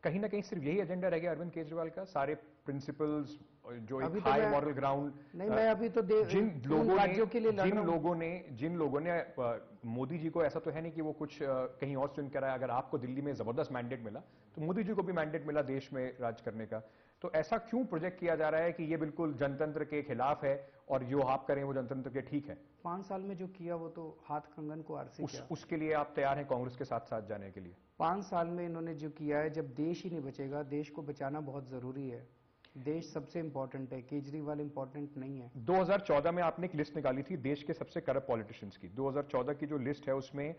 कहीं ना कहीं सिर्फ यही एजेंडा रह गया अरविंद केजरीवाल का, सारे प्रिंसिपल्स जो अभी एक तो हाई मॉरल ग्राउंड, नहीं, मैं अभी तो राज्यों के लिए लड़ रहा हूं। जिन लोगों ने मोदी जी को, ऐसा तो है नहीं कि वो कुछ कहीं और चुन कर आया, अगर आपको दिल्ली में जबरदस्त मैंडेट मिला तो मोदी जी को भी मैंडेट मिला देश में राज करने का, तो ऐसा क्यों प्रोजेक्ट किया जा रहा है कि ये बिल्कुल जनतंत्र के खिलाफ है और जो आप करें वो जनतंत्र के ठीक है? 5 साल में जो किया वो तो हाथ कंगन को आरसी किया। उसके लिए आप तैयार हैं कांग्रेस के साथ साथ जाने के लिए? 5 साल में इन्होंने जो किया है, जब देश ही नहीं बचेगा, देश को बचाना बहुत जरूरी है। देश सबसे इंपॉर्टेंट है, केजरीवाल इंपॉर्टेंट नहीं है। 2014 में आपने एक लिस्ट निकाली थी देश के सबसे करप्ट पॉलिटिशियंस की। 2014 की जो लिस्ट है उसमें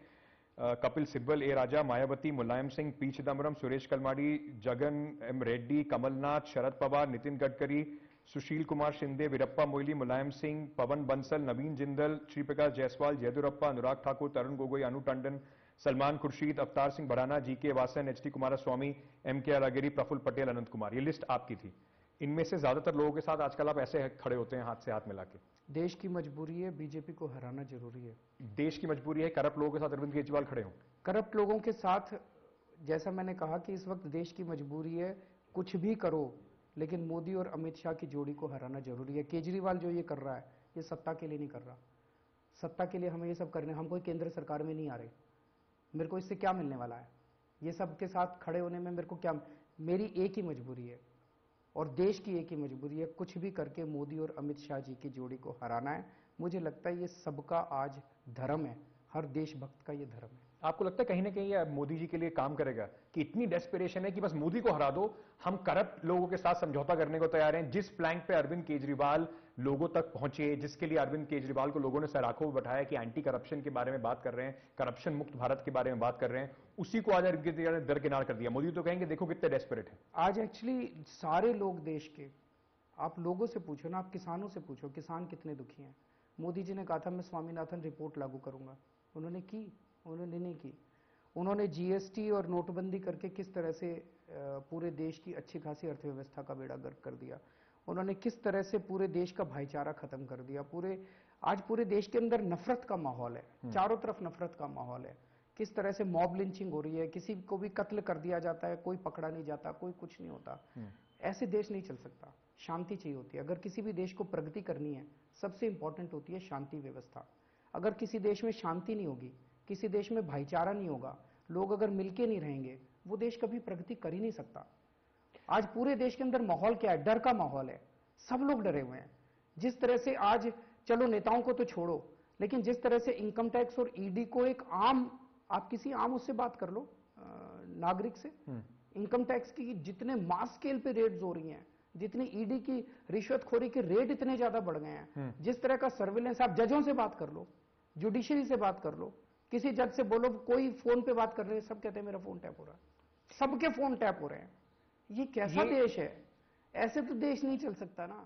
Kapil Sibal, A Raja, Mayawati, Mulayam Singh, P Chidambaram, Suresh Kalmadi, Jagan M Reddy, Kamal Nath, Sharad Pawar, Nitin Gadkari, Sushil Kumar Shinde, Veerappa Moily, Mulayam Singh, Pawan Bansal, Naveen Jindal, Shriprakash Jaiswal, Yeddyurappa, Anurag Thakur, Tarun Gogoi, Anu Tandon, Salman Khurshid, Avtar Singh Bhadana, GK Vasan, H D Kumaraswamy, M K Alagiri, Praful Patel, अनंत कुमार। ये लिस्ट आपकी थी। इनमें से ज्यादातर लोगों के साथ आजकल आप ऐसे खड़े होते हैं हाथ से हाथ मिला के। देश की मजबूरी है, बीजेपी को हराना जरूरी है। देश की मजबूरी है करप्ट लोगों के साथ अरविंद केजरीवाल खड़े हों? करप्ट लोगों के साथ, जैसा मैंने कहा कि इस वक्त देश की मजबूरी है, कुछ भी करो लेकिन मोदी और अमित शाह की जोड़ी को हराना जरूरी है। केजरीवाल जो ये कर रहा है, ये सत्ता के लिए नहीं कर रहा। सत्ता के लिए हमें ये सब करने, हम कोई केंद्र सरकार में नहीं आ रहे। मेरे को इससे क्या मिलने वाला है? ये सब के साथ खड़े होने में मेरे को क्या, मेरी एक ही मजबूरी है और देश की एक ही मजबूरी है, कुछ भी करके मोदी और अमित शाह जी की जोड़ी को हराना है। मुझे लगता है ये सबका आज धर्म है, हर देशभक्त का ये धर्म है। आपको लगता है कहीं ना कहीं ये मोदी जी के लिए काम करेगा कि इतनी डेस्पिरेशन है कि बस मोदी को हरा दो, हम करप्ट लोगों के साथ समझौता करने को तैयार हैं? जिस प्लैंक पे अरविंद केजरीवाल लोगों तक पहुंचे, जिसके लिए अरविंद केजरीवाल को लोगों ने सराखों में बैठाया कि एंटी करप्शन के बारे में बात कर रहे हैं, करप्शन मुक्त भारत के बारे में बात कर रहे हैं, उसी को आज अरविंद केजरीवाल ने दरकिनार कर दिया। मोदी तो कहेंगे देखो कितने डेस्परेट है। आज एक्चुअली सारे लोग देश के, आप लोगों से पूछो ना, आप किसानों से पूछो, किसान कितने दुखी हैं। मोदी जी ने कहा था मैं स्वामीनाथन रिपोर्ट लागू करूंगा, उन्होंने की? उन्होंने नहीं की। उन्होंने जीएसटी और नोटबंदी करके किस तरह से पूरे देश की अच्छी खासी अर्थव्यवस्था का बेड़ा गर्क कर दिया। उन्होंने किस तरह से पूरे देश का भाईचारा खत्म कर दिया। आज पूरे देश के अंदर नफरत का माहौल है, चारों तरफ नफरत का माहौल है। किस तरह से मॉब लिंचिंग हो रही है, किसी को भी कत्ल कर दिया जाता है, कोई पकड़ा नहीं जाता, कोई कुछ नहीं होता। ऐसे देश नहीं चल सकता, शांति चाहिए होती है। अगर किसी भी देश को प्रगति करनी है, सबसे इंपॉर्टेंट होती है शांति व्यवस्था। अगर किसी देश में शांति नहीं होगी, किसी देश में भाईचारा नहीं होगा, लोग अगर मिलके नहीं रहेंगे, वो देश कभी प्रगति कर ही नहीं सकता। आज पूरे देश के अंदर माहौल क्या है? डर का माहौल है, सब लोग डरे हुए हैं। जिस तरह से आज, चलो नेताओं को तो छोड़ो, लेकिन जिस तरह से इनकम टैक्स और ईडी को एक आम, आप किसी आम उससे बात कर लो, नागरिक से, इनकम टैक्स की जितने मास स्केल पे रेट्स हो रही हैं, जितनी ईडी की रिश्वतखोरी के रेट इतने ज्यादा बढ़ गए हैं, जिस तरह का सर्विलेंस, आप जजों से बात कर लो, जुडिशरी से बात कर लो, किसी जज से बोलो, कोई फोन पे बात कर रहे हैं, सब कहते हैं मेरा फोन टैप हो रहा है, सबके फोन टैप हो रहे हैं। ये कैसा देश है? ऐसे तो देश नहीं चल सकता ना।